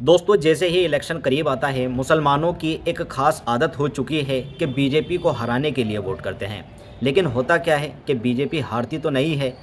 दोस्तों, जैसे ही इलेक्शन करीब आता है, मुसलमानों की एक ख़ास आदत हो चुकी है कि बीजेपी को हराने के लिए वोट करते हैं। लेकिन होता क्या है कि बीजेपी हारती तो नहीं है,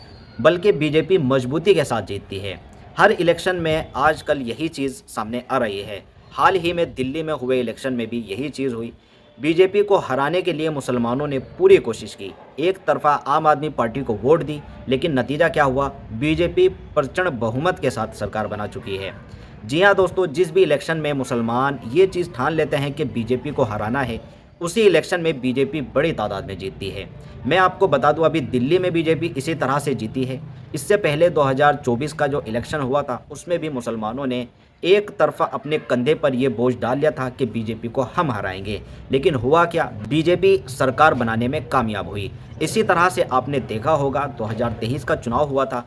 बल्कि बीजेपी मजबूती के साथ जीतती है। हर इलेक्शन में आजकल यही चीज़ सामने आ रही है। हाल ही में दिल्ली में हुए इलेक्शन में भी यही चीज़ हुई। बीजेपी को हराने के लिए मुसलमानों ने पूरी कोशिश की। एक तरफ़ा आम आदमी पार्टी को वोट दी, लेकिन नतीजा क्या हुआ? बीजेपी प्रचंड बहुमत के साथ सरकार बना चुकी है। जी हाँ दोस्तों, जिस भी इलेक्शन में मुसलमान ये चीज़ ठान लेते हैं कि बीजेपी को हराना है, उसी इलेक्शन में बीजेपी बड़ी तादाद में जीतती है। मैं आपको बता दूं, अभी दिल्ली में बीजेपी इसी तरह से जीती है। इससे पहले 2024 का जो इलेक्शन हुआ था, उसमें भी मुसलमानों ने एक तरफ़ा अपने कंधे पर ये बोझ डाल लिया था कि बीजेपी को हम हराएंगे। लेकिन हुआ क्या? बीजेपी सरकार बनाने में कामयाब हुई। इसी तरह से आपने देखा होगा 2023 का चुनाव हुआ था,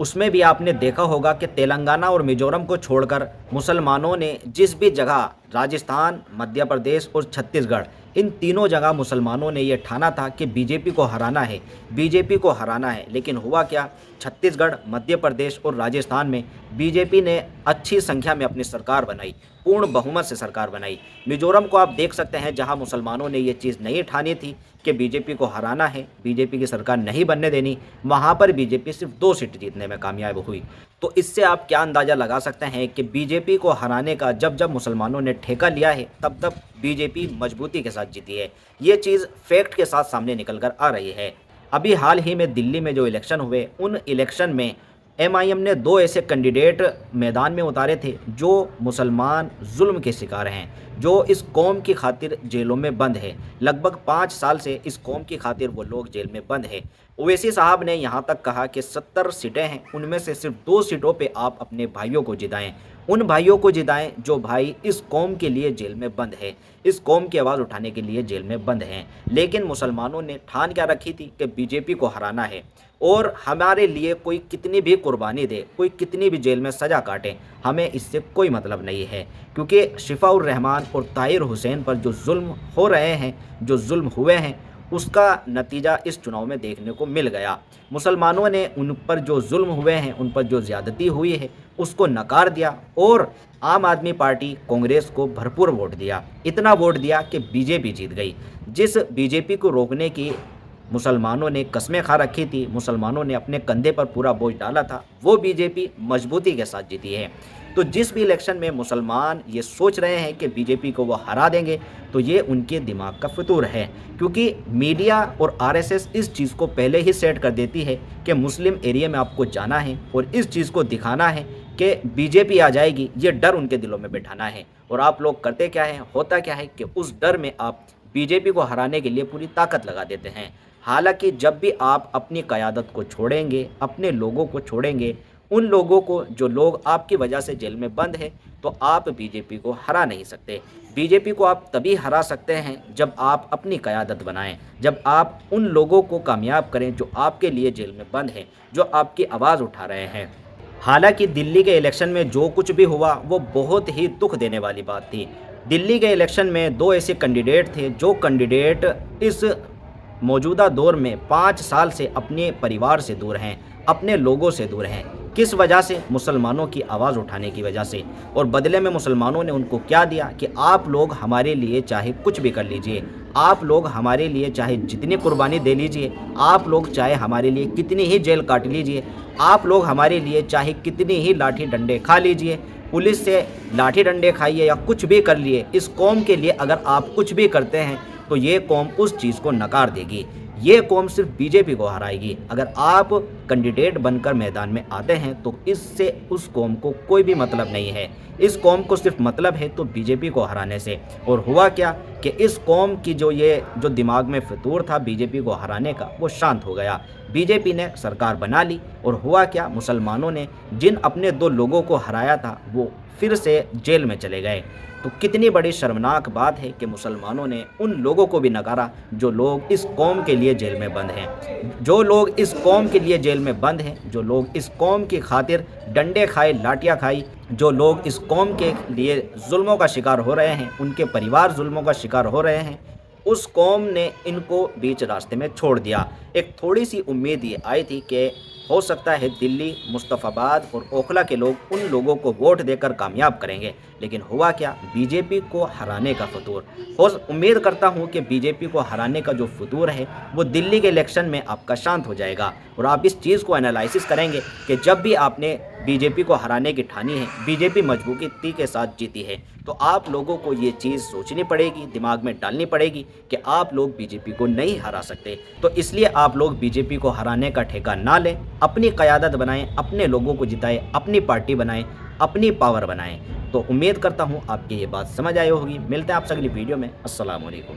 उसमें भी आपने देखा होगा कि तेलंगाना और मिज़ोरम को छोड़कर मुसलमानों ने जिस भी जगह, राजस्थान, मध्य प्रदेश और छत्तीसगढ़, इन तीनों जगह मुसलमानों ने ये ठाना था कि बीजेपी को हराना है, बीजेपी को हराना है। लेकिन हुआ क्या? छत्तीसगढ़, मध्य प्रदेश और राजस्थान में बीजेपी ने अच्छी संख्या में अपनी सरकार बनाई, पूर्ण बहुमत से सरकार बनाई। मिज़ोरम को आप देख सकते हैं, जहां मुसलमानों ने ये चीज़ नहीं ठानी थी कि बीजेपी को हराना है, बीजेपी की सरकार नहीं बनने देनी, वहाँ पर बीजेपी सिर्फ 2 सीट जीतने में कामयाब हुई। तो इससे आप क्या अंदाज़ा लगा सकते हैं कि बीजेपी को हराने का जब जब मुसलमानों ने ठेका लिया है, तब तब बीजेपी मजबूती के साथ जीती है। ये चीज़ फैक्ट के साथ सामने निकल कर आ रही है। अभी हाल ही में दिल्ली में जो इलेक्शन हुए, उन इलेक्शन में एमआईएम ने 2 ऐसे कैंडिडेट मैदान में उतारे थे जो मुसलमान जुल्म के शिकार हैं, जो इस कौम की खातिर जेलों में बंद है। लगभग 5 साल से इस कौम की खातिर वो लोग जेल में बंद है। ओवैसी साहब ने यहाँ तक कहा कि 70 सीटें हैं, उनमें से सिर्फ 2 सीटों पे आप अपने भाइयों को जिताएं। उन भाइयों को जिताएं जो भाई इस कौम के लिए जेल में बंद है, इस कौम की आवाज़ उठाने के लिए जेल में बंद हैं। लेकिन मुसलमानों ने ठान क्या रखी थी कि बीजेपी को हराना है, और हमारे लिए कोई कितनी भी कुर्बानी दे, कोई कितनी भी जेल में सज़ा काटे, हमें इससे कोई मतलब नहीं है। क्योंकि शिफाउर रहमान और ताहिर हुसैन पर जो जुल्म हो रहे हैं, जो जुल्म हुए हैं, उसका नतीजा इस चुनाव में देखने को मिल गया। मुसलमानों ने उन पर जो जुल्म हुए हैं, उन पर जो ज़्यादती हुई है, उसको नकार दिया और आम आदमी पार्टी कांग्रेस को भरपूर वोट दिया। इतना वोट दिया कि बीजेपी जीत गई। जिस बीजेपी को रोकने की मुसलमानों ने कस्में खा रखी थी, मुसलमानों ने अपने कंधे पर पूरा बोझ डाला था, वो बीजेपी मजबूती के साथ जीती है। तो जिस भी इलेक्शन में मुसलमान ये सोच रहे हैं कि बीजेपी को वो हरा देंगे, तो ये उनके दिमाग का फितूर है। क्योंकि मीडिया और आरएसएस इस चीज़ को पहले ही सेट कर देती है कि मुस्लिम एरिया में आपको जाना है और इस चीज़ को दिखाना है कि बीजेपी आ जाएगी, ये डर उनके दिलों में बैठाना है। और आप लोग करते क्या हैं? होता क्या है कि उस डर में आप बीजेपी को हराने के लिए पूरी ताकत लगा देते हैं। हालांकि जब भी आप अपनी क़यादत को छोड़ेंगे, अपने लोगों को छोड़ेंगे, उन लोगों को जो लोग आपकी वजह से जेल में बंद हैं, तो आप बीजेपी को हरा नहीं सकते। बीजेपी को आप तभी हरा सकते हैं जब आप अपनी क़यादत बनाएं, जब आप उन लोगों को कामयाब करें जो आपके लिए जेल में बंद हैं, जो आपकी आवाज़ उठा रहे हैं। हालांकि दिल्ली के इलेक्शन में जो कुछ भी हुआ, वो बहुत ही दुख देने वाली बात थी। दिल्ली के इलेक्शन में 2 ऐसे कैंडिडेट थे, जो कैंडिडेट इस मौजूदा दौर में 5 साल से अपने परिवार से दूर हैं, अपने लोगों से दूर हैं। किस वजह से? मुसलमानों की आवाज़ उठाने की वजह से। और बदले में मुसलमानों ने उनको क्या दिया कि आप लोग हमारे लिए चाहे कुछ भी कर लीजिए, आप लोग हमारे लिए चाहे जितनी कुर्बानी दे लीजिए, आप लोग चाहे हमारे लिए कितनी ही जेल काट लीजिए, आप लोग हमारे लिए चाहे कितनी ही लाठी डंडे खा लीजिए, पुलिस से लाठी डंडे खाइए या कुछ भी कर लिए, इस कौम के लिए अगर आप कुछ भी करते हैं तो ये कौम उस चीज़ को नकार देगी। ये कौम सिर्फ बीजेपी को हराएगी। अगर आप कैंडिडेट बनकर मैदान में आते हैं तो इससे उस कौम को कोई भी मतलब नहीं है। इस कौम को सिर्फ मतलब है तो बीजेपी को हराने से। और हुआ क्या कि इस कौम की जो दिमाग में फितूर था बीजेपी को हराने का, वो शांत हो गया। बीजेपी ने सरकार बना ली और हुआ क्या? मुसलमानों ने जिन अपने 2 लोगों को हराया था, वो फिर से जेल में चले गए। तो कितनी बड़ी शर्मनाक बात है कि मुसलमानों ने उन लोगों को भी नकारा जो लोग इस कौम के लिए जेल में बंद हैं, जो लोग इस कौम के लिए जेल में बंद हैं, जो लोग इस कौम की खातिर डंडे खाए, लाठियाँ खाई, जो लोग इस कौम के लिए जुल्मों का शिकार हो रहे हैं, उनके परिवार जुल्मों का शिकार हो रहे हैं। उस कौम ने इनको बीच रास्ते में छोड़ दिया। एक थोड़ी सी उम्मीद ये आई थी कि हो सकता है दिल्ली, मुस्तफ़ाबाद और ओखला के लोग उन लोगों को वोट देकर कामयाब करेंगे, लेकिन हुआ क्या, बीजेपी को हराने का फितूर। हो उम्मीद करता हूं कि बीजेपी को हराने का जो फितूर है वो दिल्ली के इलेक्शन में आपका शांत हो जाएगा और आप इस चीज़ को एनालिसिस करेंगे कि जब भी आपने बीजेपी को हराने की ठानी है, बीजेपी मजबूती के साथ जीती है, तो आप लोगों को ये चीज़ सोचनी पड़ेगी, दिमाग में डालनी पड़ेगी कि आप लोग बीजेपी को नहीं हरा सकते। तो इसलिए आप लोग बीजेपी को हराने का ठेका ना लें, अपनी क़यादत बनाएं, अपने लोगों को जिताएं, अपनी पार्टी बनाएं, अपनी पावर बनाएं। तो उम्मीद करता हूं आपकी ये बात समझ आई होगी। मिलते हैं आपसे अगली वीडियो में। अस्सलाम वालेकुम।